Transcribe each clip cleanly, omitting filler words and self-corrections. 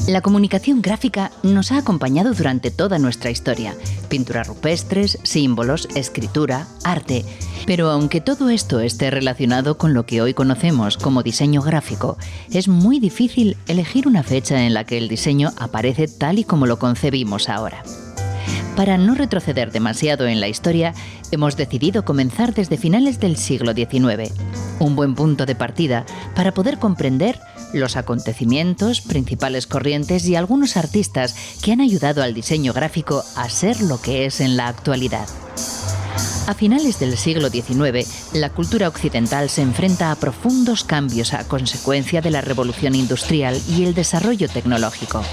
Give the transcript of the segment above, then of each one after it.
La comunicación gráfica nos ha acompañado durante toda nuestra historia. Pinturas rupestres, símbolos, escritura, arte. Pero aunque todo esto esté relacionado con lo que hoy conocemos como diseño gráfico, es muy difícil elegir una fecha en la que el diseño aparece tal y como lo concebimos ahora. Para no retroceder demasiado en la historia, hemos decidido comenzar desde finales del siglo XIX, un buen punto de partida para poder comprender los acontecimientos, principales corrientes y algunos artistas que han ayudado al diseño gráfico a ser lo que es en la actualidad. A finales del siglo XIX, la cultura occidental se enfrenta a profundos cambios a consecuencia de la revolución industrial y el desarrollo tecnológico.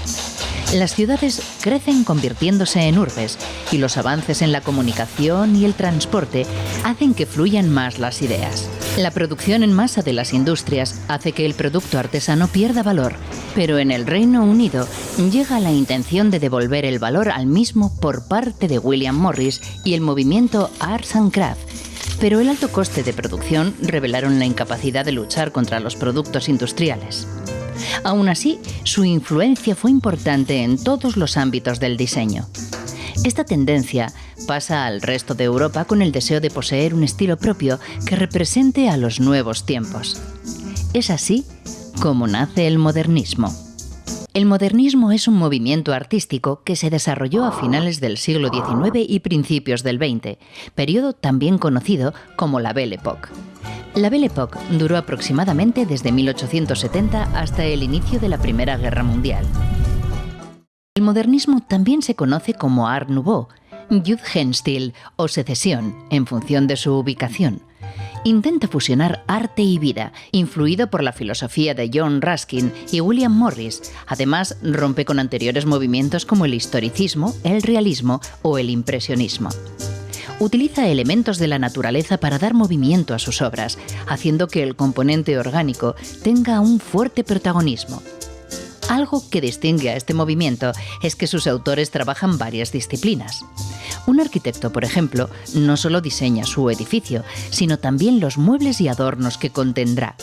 Las ciudades crecen convirtiéndose en urbes y los avances en la comunicación y el transporte hacen que fluyan más las ideas. La producción en masa de las industrias hace que el producto artesano pierda valor, pero en el Reino Unido llega la intención de devolver el valor al mismo por parte de William Morris y el movimiento Arts and Crafts. Pero el alto coste de producción revelaron la incapacidad de luchar contra los productos industriales. Aún así, su influencia fue importante en todos los ámbitos del diseño. Esta tendencia pasa al resto de Europa con el deseo de poseer un estilo propio que represente a los nuevos tiempos. Es así como nace el modernismo. El modernismo es un movimiento artístico que se desarrolló a finales del siglo XIX y principios del XX, periodo también conocido como la Belle Époque. La Belle Époque duró aproximadamente desde 1870 hasta el inicio de la Primera Guerra Mundial. El modernismo también se conoce como Art Nouveau, Jugendstil o Secesión, en función de su ubicación. Intenta fusionar arte y vida, influido por la filosofía de John Ruskin y William Morris. Además, rompe con anteriores movimientos como el historicismo, el realismo o el impresionismo. Utiliza elementos de la naturaleza para dar movimiento a sus obras, haciendo que el componente orgánico tenga un fuerte protagonismo. Algo que distingue a este movimiento es que sus autores trabajan varias disciplinas. Un arquitecto, por ejemplo, no solo diseña su edificio, sino también los muebles y adornos que contendrá.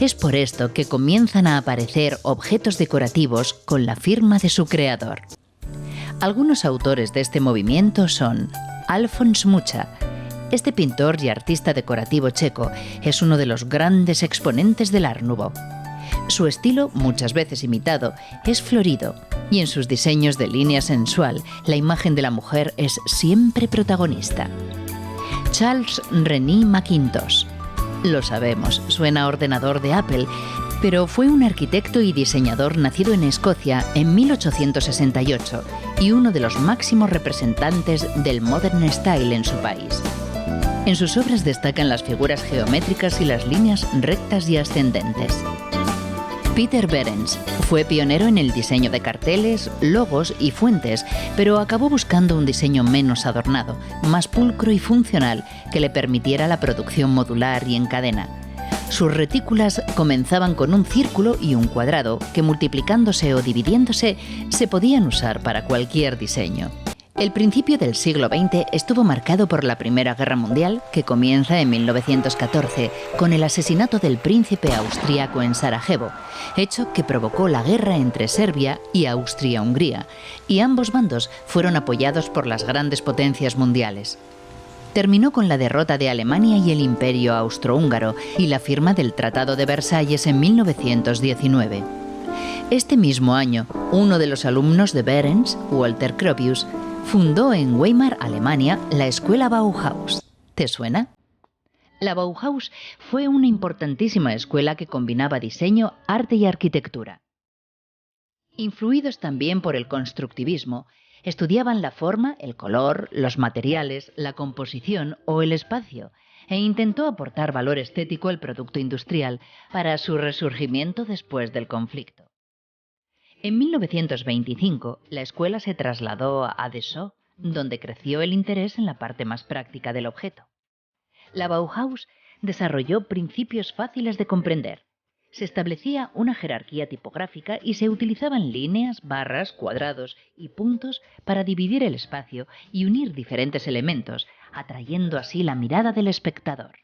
Es por esto que comienzan a aparecer objetos decorativos con la firma de su creador. Algunos autores de este movimiento son Alfons Mucha. Este pintor y artista decorativo checo es uno de los grandes exponentes del Art Nouveau. Su estilo, muchas veces imitado, es florido, y en sus diseños de línea sensual, la imagen de la mujer es siempre protagonista. Charles René Mackintosh. Lo sabemos, suena a ordenador de Apple, pero fue un arquitecto y diseñador nacido en Escocia en 1868 y uno de los máximos representantes del Modern Style en su país. En sus obras destacan las figuras geométricas y las líneas rectas y ascendentes. Peter Behrens fue pionero en el diseño de carteles, logos y fuentes, pero acabó buscando un diseño menos adornado, más pulcro y funcional que le permitiera la producción modular y en cadena. Sus retículas comenzaban con un círculo y un cuadrado que, multiplicándose o dividiéndose, se podían usar para cualquier diseño. El principio del siglo XX estuvo marcado por la Primera Guerra Mundial, que comienza en 1914 con el asesinato del príncipe austríaco en Sarajevo, hecho que provocó la guerra entre Serbia y Austria-Hungría, y ambos bandos fueron apoyados por las grandes potencias mundiales. Terminó con la derrota de Alemania y el Imperio Austrohúngaro y la firma del Tratado de Versalles en 1919. Este mismo año, uno de los alumnos de Behrens, Walter Gropius, fundó en Weimar, Alemania, la escuela Bauhaus. ¿Te suena? La Bauhaus fue una importantísima escuela que combinaba diseño, arte y arquitectura. Influidos también por el constructivismo, estudiaban la forma, el color, los materiales, la composición o el espacio, e intentó aportar valor estético al producto industrial para su resurgimiento después del conflicto. En 1925, la escuela se trasladó a Dessau, donde creció el interés en la parte más práctica del objeto. La Bauhaus desarrolló principios fáciles de comprender. Se establecía una jerarquía tipográfica y se utilizaban líneas, barras, cuadrados y puntos para dividir el espacio y unir diferentes elementos, atrayendo así la mirada del espectador.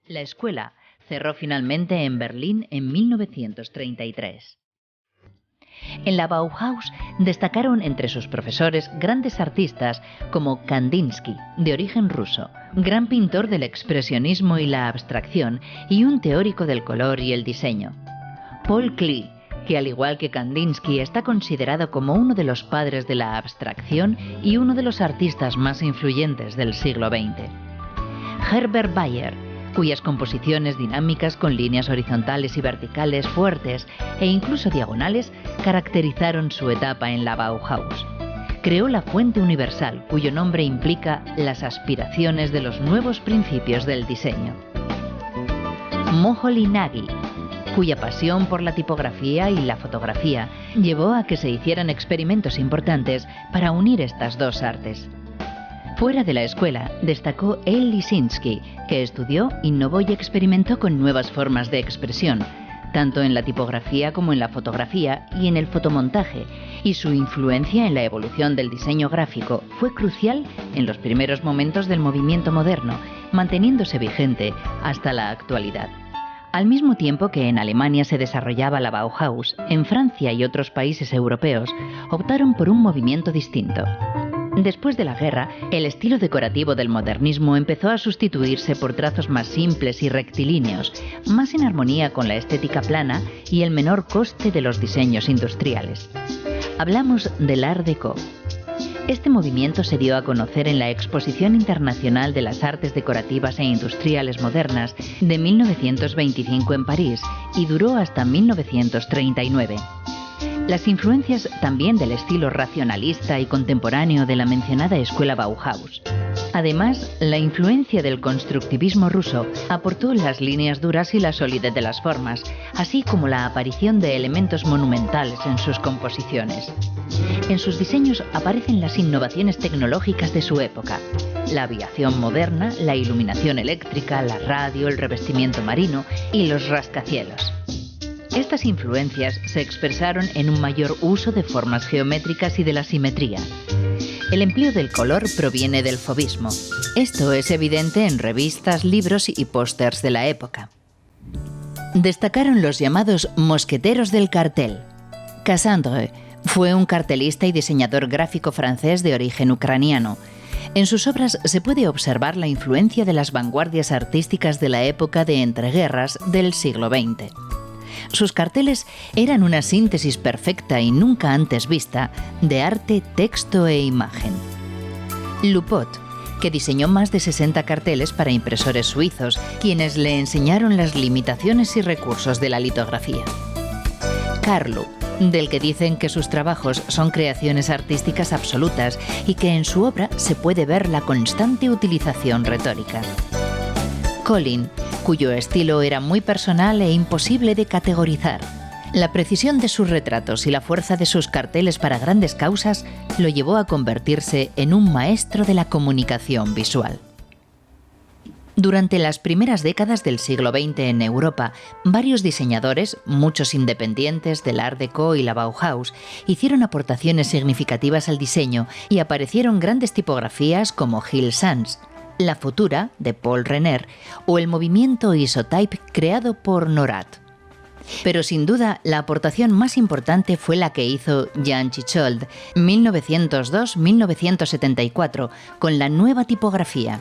La escuela cerró finalmente en Berlín en 1933. En la Bauhaus destacaron entre sus profesores grandes artistas como Kandinsky, de origen ruso, gran pintor del expresionismo y la abstracción y un teórico del color y el diseño. Paul Klee, que al igual que Kandinsky está considerado como uno de los padres de la abstracción y uno de los artistas más influyentes del siglo XX. Herbert Bayer, cuyas composiciones dinámicas con líneas horizontales y verticales fuertes e incluso diagonales caracterizaron su etapa en la Bauhaus. Creó la fuente universal, cuyo nombre implica las aspiraciones de los nuevos principios del diseño. Moholy Nagy, cuya pasión por la tipografía y la fotografía llevó a que se hicieran experimentos importantes para unir estas dos artes. Fuera de la escuela, destacó El Lisinski, que estudió, innovó y experimentó con nuevas formas de expresión, tanto en la tipografía como en la fotografía y en el fotomontaje, y su influencia en la evolución del diseño gráfico fue crucial en los primeros momentos del movimiento moderno, manteniéndose vigente hasta la actualidad. Al mismo tiempo que en Alemania se desarrollaba la Bauhaus, en Francia y otros países europeos optaron por un movimiento distinto. Después de la guerra, el estilo decorativo del modernismo empezó a sustituirse por trazos más simples y rectilíneos, más en armonía con la estética plana y el menor coste de los diseños industriales. Hablamos del Art Deco. Este movimiento se dio a conocer en la Exposición Internacional de las Artes Decorativas e Industriales Modernas de 1925 en París y duró hasta 1939. Las influencias también del estilo racionalista y contemporáneo de la mencionada escuela Bauhaus. Además, la influencia del constructivismo ruso aportó las líneas duras y la solidez de las formas, así como la aparición de elementos monumentales en sus composiciones. En sus diseños aparecen las innovaciones tecnológicas de su época: la aviación moderna, la iluminación eléctrica, la radio, el revestimiento marino y los rascacielos. Estas influencias se expresaron en un mayor uso de formas geométricas y de la simetría. El empleo del color proviene del fauvismo. Esto es evidente en revistas, libros y pósters de la época. Destacaron los llamados mosqueteros del cartel. Cassandre fue un cartelista y diseñador gráfico francés de origen ucraniano. En sus obras se puede observar la influencia de las vanguardias artísticas de la época de entreguerras del siglo XX. Sus carteles eran una síntesis perfecta y nunca antes vista de arte, texto e imagen. Lupot, que diseñó más de 60 carteles para impresores suizos, quienes le enseñaron las limitaciones y recursos de la litografía. Carlo, del que dicen que sus trabajos son creaciones artísticas absolutas y que en su obra se puede ver la constante utilización retórica. Colin, cuyo estilo era muy personal e imposible de categorizar. La precisión de sus retratos y la fuerza de sus carteles para grandes causas lo llevó a convertirse en un maestro de la comunicación visual. Durante las primeras décadas del siglo XX en Europa, varios diseñadores, muchos independientes del Art Deco y la Bauhaus, hicieron aportaciones significativas al diseño y aparecieron grandes tipografías como Gill Sans, La Futura, de Paul Renner, o el movimiento Isotype creado por Norat. Pero sin duda, la aportación más importante fue la que hizo Jan Tschichold, 1902-1974, con la nueva tipografía.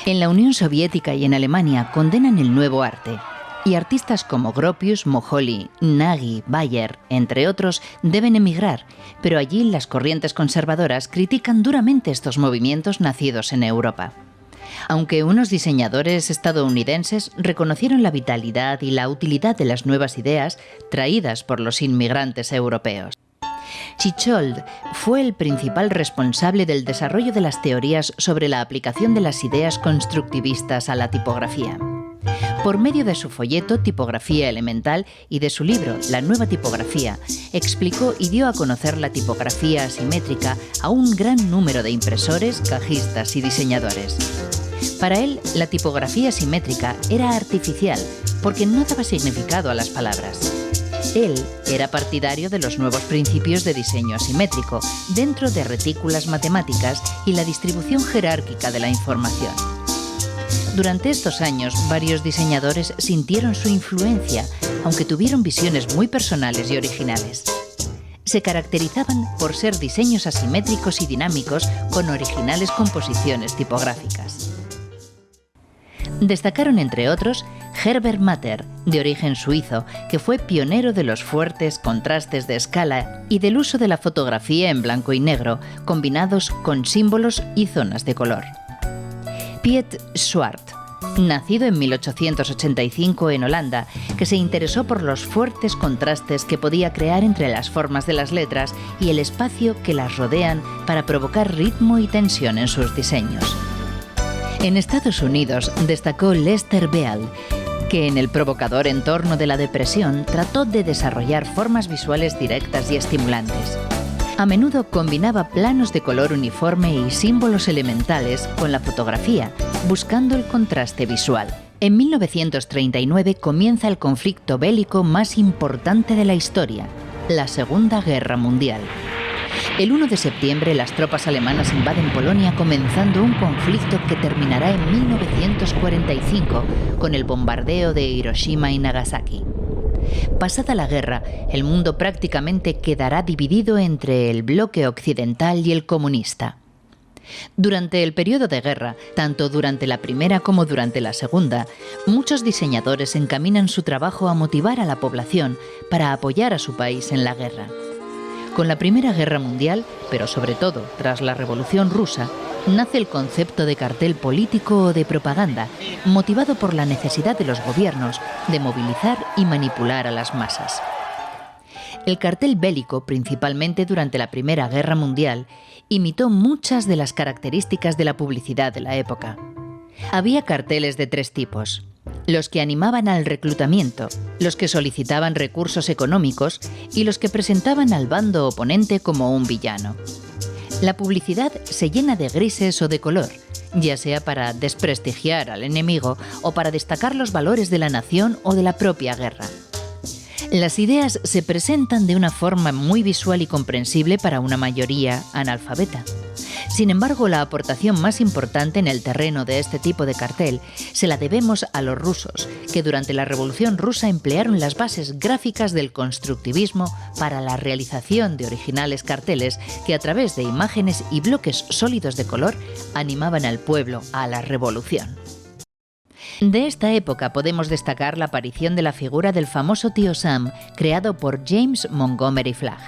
En la Unión Soviética y en Alemania condenan el nuevo arte, y artistas como Gropius, Moholy, Nagy, Bayer, entre otros, deben emigrar, pero allí las corrientes conservadoras critican duramente estos movimientos nacidos en Europa. Aunque unos diseñadores estadounidenses reconocieron la vitalidad y la utilidad de las nuevas ideas traídas por los inmigrantes europeos. Tschichold fue el principal responsable del desarrollo de las teorías sobre la aplicación de las ideas constructivistas a la tipografía. Por medio de su folleto Tipografía Elemental y de su libro La Nueva Tipografía, explicó y dio a conocer la tipografía asimétrica a un gran número de impresores, cajistas y diseñadores. Para él, la tipografía simétrica era artificial porque no daba significado a las palabras. Él era partidario de los nuevos principios de diseño asimétrico dentro de retículas matemáticas y la distribución jerárquica de la información. Durante estos años, varios diseñadores sintieron su influencia, aunque tuvieron visiones muy personales y originales. se caracterizaban por ser diseños asimétricos y dinámicos con originales composiciones tipográficas. Destacaron, entre otros, Herbert Matter, de origen suizo, que fue pionero de los fuertes contrastes de escala y del uso de la fotografía en blanco y negro, combinados con símbolos y zonas de color. Piet Zwart, nacido en 1885 en Holanda, que se interesó por los fuertes contrastes que podía crear entre las formas de las letras y el espacio que las rodean para provocar ritmo y tensión en sus diseños. En Estados Unidos destacó Lester Beall, que en el provocador entorno de la depresión trató de desarrollar formas visuales directas y estimulantes. A menudo combinaba planos de color uniforme y símbolos elementales con la fotografía, buscando el contraste visual. En 1939 comienza el conflicto bélico más importante de la historia, la Segunda Guerra Mundial. El 1 de septiembre las tropas alemanas invaden Polonia, comenzando un conflicto que terminará en 1945 con el bombardeo de Hiroshima y Nagasaki. Pasada la guerra, el mundo prácticamente quedará dividido entre el bloque occidental y el comunista. Durante el periodo de guerra, tanto durante la primera como durante la segunda, muchos diseñadores encaminan su trabajo a motivar a la población para apoyar a su país en la guerra. Con la Primera Guerra Mundial, pero sobre todo tras la Revolución Rusa, nace el concepto de cartel político o de propaganda, motivado por la necesidad de los gobiernos de movilizar y manipular a las masas. El cartel bélico, principalmente durante la Primera Guerra Mundial, imitó muchas de las características de la publicidad de la época. Había carteles de tres tipos: los que animaban al reclutamiento, los que solicitaban recursos económicos y los que presentaban al bando oponente como un villano. La publicidad se llena de grises o de color, ya sea para desprestigiar al enemigo o para destacar los valores de la nación o de la propia guerra. Las ideas se presentan de una forma muy visual y comprensible para una mayoría analfabeta. Sin embargo, la aportación más importante en el terreno de este tipo de cartel se la debemos a los rusos, que durante la Revolución Rusa emplearon las bases gráficas del constructivismo para la realización de originales carteles que, a través de imágenes y bloques sólidos de color, animaban al pueblo a la revolución. De esta época podemos destacar la aparición de la figura del famoso tío Sam, creado por James Montgomery Flagg.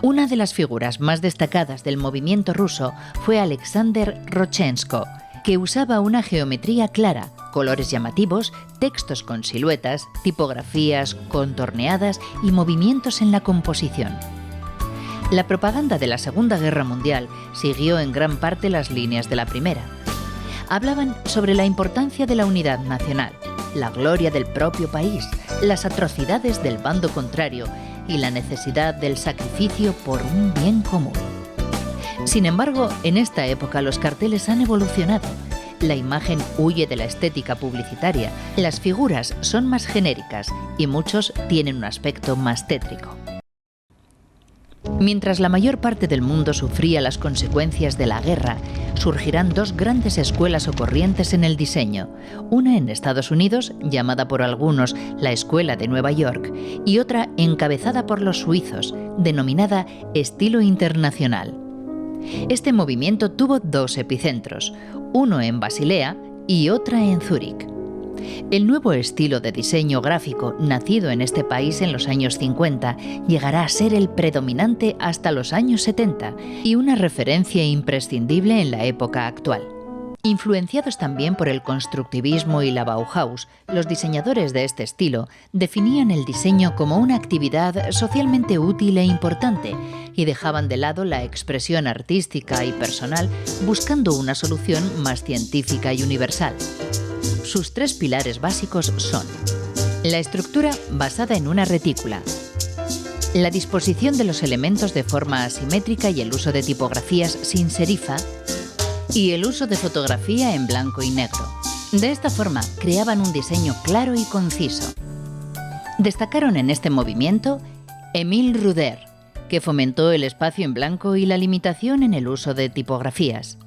Una de las figuras más destacadas del movimiento ruso fue Alexander Rodchenko, que usaba una geometría clara, colores llamativos, textos con siluetas, tipografías contorneadas y movimientos en la composición. La propaganda de la Segunda Guerra Mundial siguió en gran parte las líneas de la Primera. Hablaban sobre la importancia de la unidad nacional, la gloria del propio país, las atrocidades del bando contrario y la necesidad del sacrificio por un bien común. Sin embargo, en esta época los carteles han evolucionado. La imagen huye de la estética publicitaria, las figuras son más genéricas y muchos tienen un aspecto más tétrico. Mientras la mayor parte del mundo sufría las consecuencias de la guerra, surgirán dos grandes escuelas o corrientes en el diseño, una en Estados Unidos, llamada por algunos la Escuela de Nueva York, y otra encabezada por los suizos, denominada Estilo Internacional. Este movimiento tuvo dos epicentros, uno en Basilea y otra en Zúrich. El nuevo estilo de diseño gráfico, nacido en este país en los años 50, llegará a ser el predominante hasta los años 70 y una referencia imprescindible en la época actual. Influenciados también por el constructivismo y la Bauhaus, los diseñadores de este estilo definían el diseño como una actividad socialmente útil e importante y dejaban de lado la expresión artística y personal, buscando una solución más científica y universal. Sus tres pilares básicos son: la estructura basada en una retícula, la disposición de los elementos de forma asimétrica y el uso de tipografías sin serifa, y el uso de fotografía en blanco y negro. De esta forma, creaban un diseño claro y conciso. Destacaron en este movimiento Émile Rüder, que fomentó el espacio en blanco y la limitación en el uso de tipografías;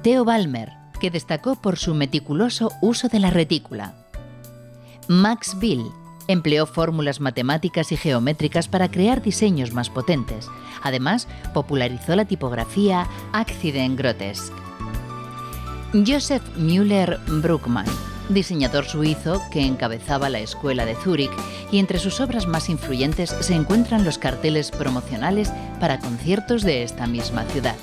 Theo Ballmer, que destacó por su meticuloso uso de la retícula; Max Bill, Empleó fórmulas matemáticas y geométricas para crear diseños más potentes. Además, popularizó la tipografía Accident Grotesque. Joseph Müller-Bruckmann, diseñador suizo que encabezaba la escuela de Zúrich, y entre sus obras más influyentes se encuentran los carteles promocionales para conciertos de esta misma ciudad.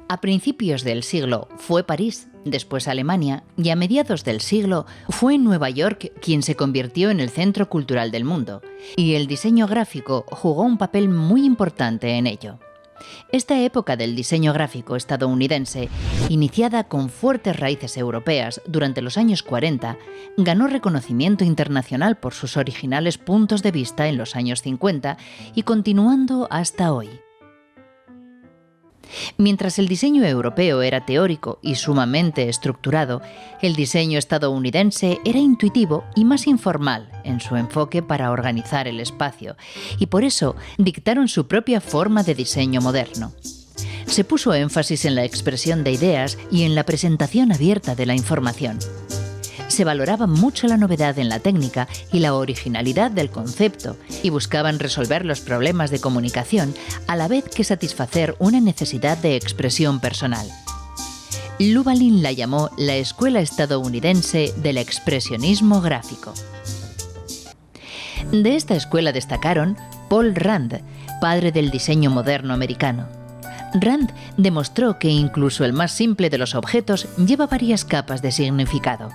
A principios del siglo fue París, después Alemania, y a mediados del siglo fue Nueva York quien se convirtió en el centro cultural del mundo, y el diseño gráfico jugó un papel muy importante en ello. Esta época del diseño gráfico estadounidense, iniciada con fuertes raíces europeas durante los años 40, ganó reconocimiento internacional por sus originales puntos de vista en los años 50 y continuando hasta hoy. Mientras el diseño europeo era teórico y sumamente estructurado, el diseño estadounidense era intuitivo y más informal en su enfoque para organizar el espacio, y por eso dictaron su propia forma de diseño moderno. Se puso énfasis en la expresión de ideas y en la presentación abierta de la información. Se valoraba mucho la novedad en la técnica y la originalidad del concepto, y buscaban resolver los problemas de comunicación a la vez que satisfacer una necesidad de expresión personal. Lubalin la llamó la escuela estadounidense del expresionismo gráfico. De esta escuela destacaron Paul Rand, padre del diseño moderno americano. Rand demostró que incluso el más simple de los objetos lleva varias capas de significado.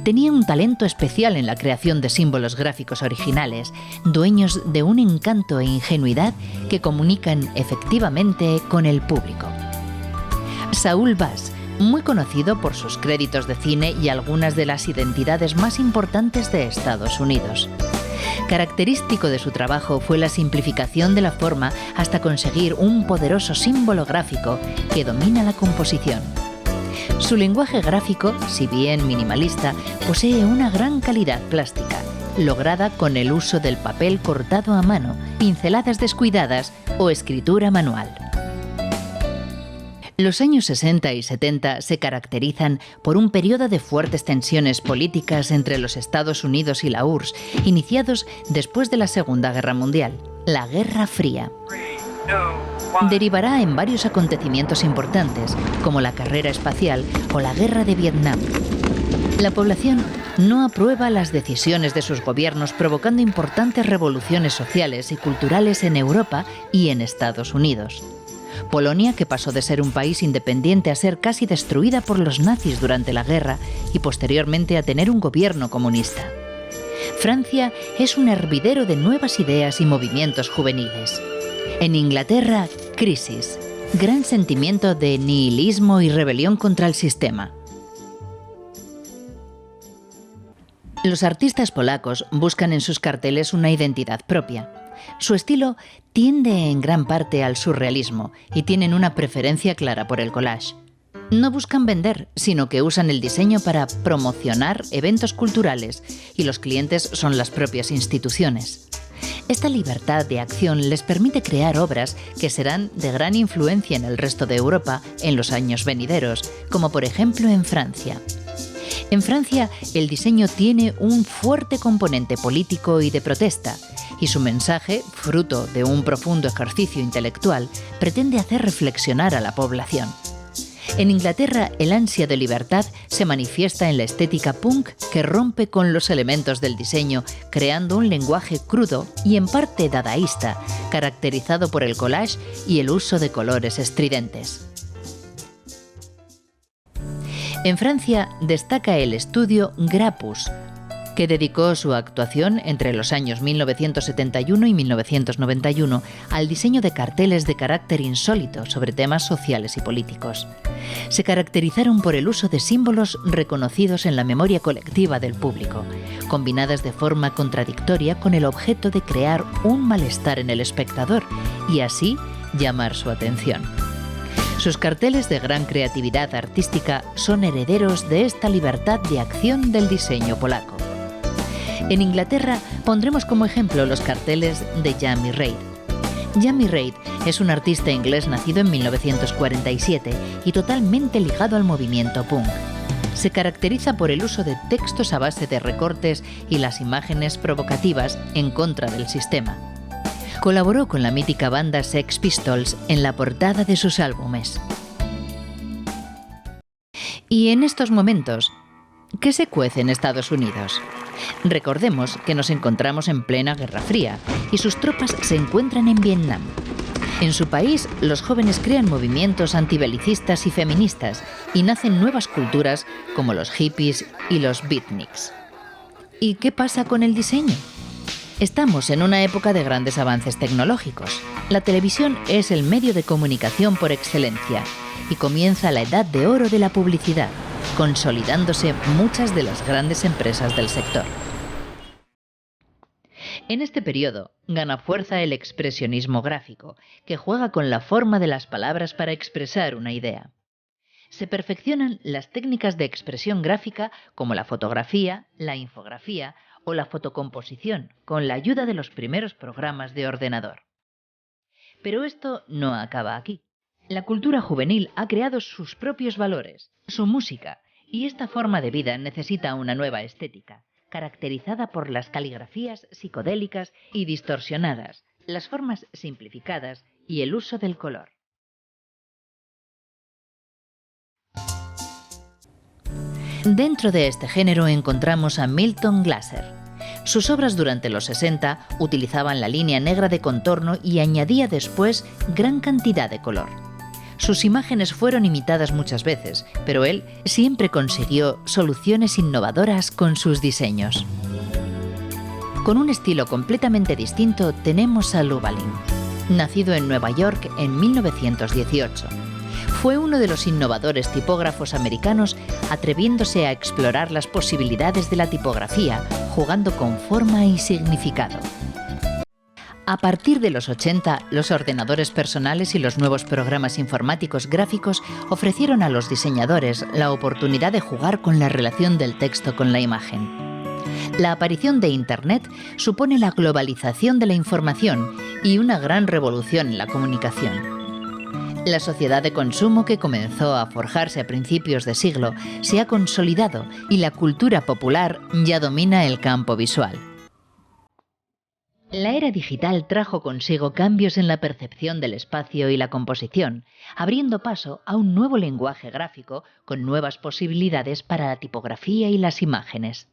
Tenía un talento especial en la creación de símbolos gráficos originales, dueños de un encanto e ingenuidad que comunican efectivamente con el público. Saul Bass, muy conocido por sus créditos de cine y algunas de las identidades más importantes de Estados Unidos. Característico de su trabajo fue la simplificación de la forma hasta conseguir un poderoso símbolo gráfico que domina la composición. Su lenguaje gráfico, si bien minimalista, posee una gran calidad plástica, lograda con el uso del papel cortado a mano, pinceladas descuidadas o escritura manual. Los años 60 y 70 se caracterizan por un periodo de fuertes tensiones políticas entre los Estados Unidos y la URSS, iniciados después de la Segunda Guerra Mundial, la Guerra Fría. Derivará en varios acontecimientos importantes, como la carrera espacial o la Guerra de Vietnam. La población no aprueba las decisiones de sus gobiernos, provocando importantes revoluciones sociales y culturales en Europa y en Estados Unidos. Polonia, que pasó de ser un país independiente a ser casi destruida por los nazis durante la guerra y posteriormente a tener un gobierno comunista. Francia es un hervidero de nuevas ideas y movimientos juveniles. En Inglaterra, crisis, gran sentimiento de nihilismo y rebelión contra el sistema. Los artistas polacos buscan en sus carteles una identidad propia. Su estilo tiende en gran parte al surrealismo y tienen una preferencia clara por el collage. No buscan vender, sino que usan el diseño para promocionar eventos culturales, y los clientes son las propias instituciones. Esta libertad de acción les permite crear obras que serán de gran influencia en el resto de Europa en los años venideros, como por ejemplo en Francia. En Francia, el diseño tiene un fuerte componente político y de protesta, y su mensaje, fruto de un profundo ejercicio intelectual, pretende hacer reflexionar a la población. En Inglaterra, el ansia de libertad se manifiesta en la estética punk, que rompe con los elementos del diseño, creando un lenguaje crudo y en parte dadaísta, caracterizado por el collage y el uso de colores estridentes. En Francia destaca el estudio Grappus, que dedicó su actuación entre los años 1971 y 1991 al diseño de carteles de carácter insólito sobre temas sociales y políticos. Se caracterizaron por el uso de símbolos reconocidos en la memoria colectiva del público, combinadas de forma contradictoria con el objeto de crear un malestar en el espectador y así llamar su atención. Sus carteles de gran creatividad artística son herederos de esta libertad de acción del diseño polaco. En Inglaterra pondremos como ejemplo los carteles de Jamie Reid. Jamie Reid es un artista inglés nacido en 1947 y totalmente ligado al movimiento punk. Se caracteriza por el uso de textos a base de recortes y las imágenes provocativas en contra del sistema. Colaboró con la mítica banda Sex Pistols en la portada de sus álbumes. Y en estos momentos, ¿qué se cuece en Estados Unidos? Recordemos que nos encontramos en plena Guerra Fría y sus tropas se encuentran en Vietnam. En su país, los jóvenes crean movimientos antibelicistas y feministas y nacen nuevas culturas como los hippies y los beatniks. ¿Y qué pasa con el diseño? Estamos en una época de grandes avances tecnológicos. La televisión es el medio de comunicación por excelencia y comienza la edad de oro de la publicidad, consolidándose muchas de las grandes empresas del sector. En este periodo gana fuerza el expresionismo gráfico, que juega con la forma de las palabras para expresar una idea. Se perfeccionan las técnicas de expresión gráfica como la fotografía, la infografía o la fotocomposición, con la ayuda de los primeros programas de ordenador. Pero esto no acaba aquí. La cultura juvenil ha creado sus propios valores, su música, y esta forma de vida necesita una nueva estética, caracterizada por las caligrafías psicodélicas y distorsionadas, las formas simplificadas y el uso del color. Dentro de este género encontramos a Milton Glaser. Sus obras durante los 60 utilizaban la línea negra de contorno y añadía después gran cantidad de color. Sus imágenes fueron imitadas muchas veces, pero él siempre consiguió soluciones innovadoras con sus diseños. Con un estilo completamente distinto tenemos a Llewellyn, nacido en Nueva York en 1918. Fue uno de los innovadores tipógrafos americanos atreviéndose a explorar las posibilidades de la tipografía, jugando con forma y significado. A partir de los 80, los ordenadores personales y los nuevos programas informáticos gráficos ofrecieron a los diseñadores la oportunidad de jugar con la relación del texto con la imagen. La aparición de Internet supone la globalización de la información y una gran revolución en la comunicación. La sociedad de consumo que comenzó a forjarse a principios de siglo se ha consolidado y la cultura popular ya domina el campo visual. La era digital trajo consigo cambios en la percepción del espacio y la composición, abriendo paso a un nuevo lenguaje gráfico con nuevas posibilidades para la tipografía y las imágenes.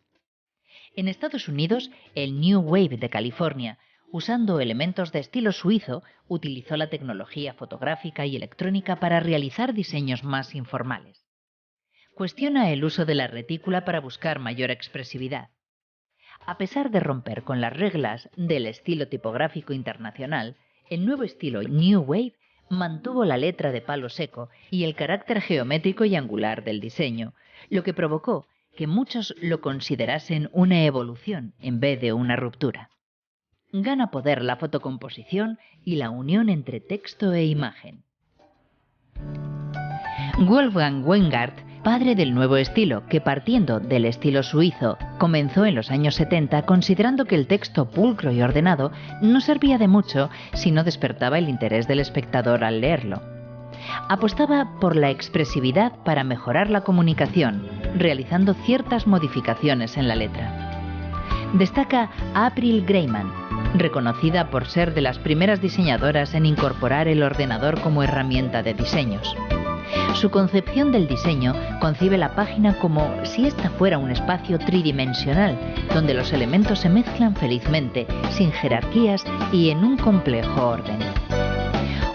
En Estados Unidos, el New Wave de California, usando elementos de estilo suizo, utilizó la tecnología fotográfica y electrónica para realizar diseños más informales. Cuestiona el uso de la retícula para buscar mayor expresividad. A pesar de romper con las reglas del estilo tipográfico internacional, el nuevo estilo New Wave mantuvo la letra de palo seco y el carácter geométrico y angular del diseño, lo que provocó que muchos lo considerasen una evolución en vez de una ruptura. Gana poder la fotocomposición y la unión entre texto e imagen. Wolfgang Weingart, padre del nuevo estilo, que partiendo del estilo suizo, comenzó en los años 70 considerando que el texto pulcro y ordenado no servía de mucho si no despertaba el interés del espectador al leerlo. Apostaba por la expresividad para mejorar la comunicación, realizando ciertas modificaciones en la letra. Destaca April Greyman, reconocida por ser de las primeras diseñadoras en incorporar el ordenador como herramienta de diseños. Su concepción del diseño concibe la página como si ésta fuera un espacio tridimensional, donde los elementos se mezclan felizmente, sin jerarquías y en un complejo orden.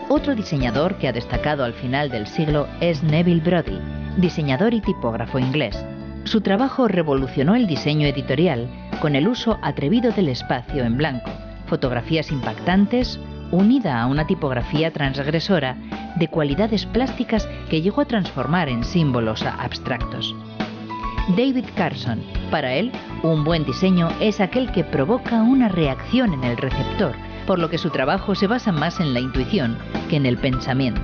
Otro diseñador que ha destacado al final del siglo es Neville Brody, diseñador y tipógrafo inglés. Su trabajo revolucionó el diseño editorial con el uso atrevido del espacio en blanco, fotografías impactantes, unida a una tipografía transgresora de cualidades plásticas que llegó a transformar en símbolos abstractos. David Carson, para él, un buen diseño es aquel que provoca una reacción en el receptor, por lo que su trabajo se basa más en la intuición que en el pensamiento.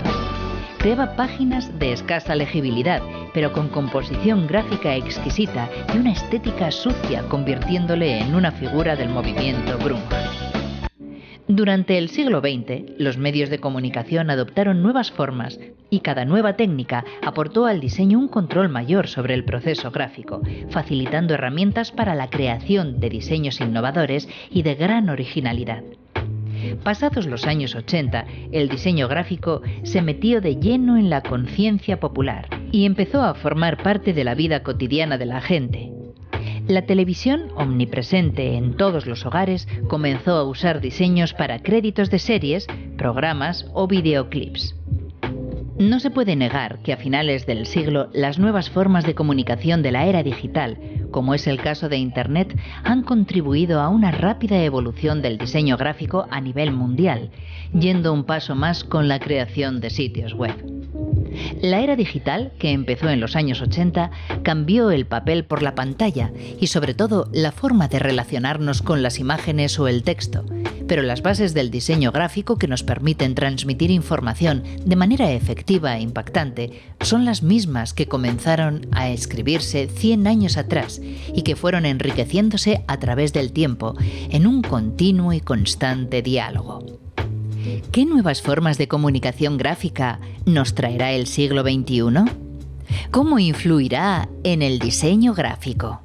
Creaba páginas de escasa legibilidad, pero con composición gráfica exquisita y una estética sucia, convirtiéndole en una figura del movimiento grunge. Durante el siglo XX, los medios de comunicación adoptaron nuevas formas y cada nueva técnica aportó al diseño un control mayor sobre el proceso gráfico, facilitando herramientas para la creación de diseños innovadores y de gran originalidad. Pasados los años 80, el diseño gráfico se metió de lleno en la conciencia popular y empezó a formar parte de la vida cotidiana de la gente. La televisión, omnipresente en todos los hogares, comenzó a usar diseños para créditos de series, programas o videoclips. No se puede negar que a finales del siglo las nuevas formas de comunicación de la era digital, como es el caso de Internet, han contribuido a una rápida evolución del diseño gráfico a nivel mundial, yendo un paso más con la creación de sitios web. La era digital, que empezó en los años 80, cambió el papel por la pantalla y sobre todo la forma de relacionarnos con las imágenes o el texto, pero las bases del diseño gráfico que nos permiten transmitir información de manera efectiva e impactante son las mismas que comenzaron a escribirse 100 años atrás y que fueron enriqueciéndose a través del tiempo en un continuo y constante diálogo. ¿Qué nuevas formas de comunicación gráfica nos traerá el siglo XXI? ¿Cómo influirá en el diseño gráfico?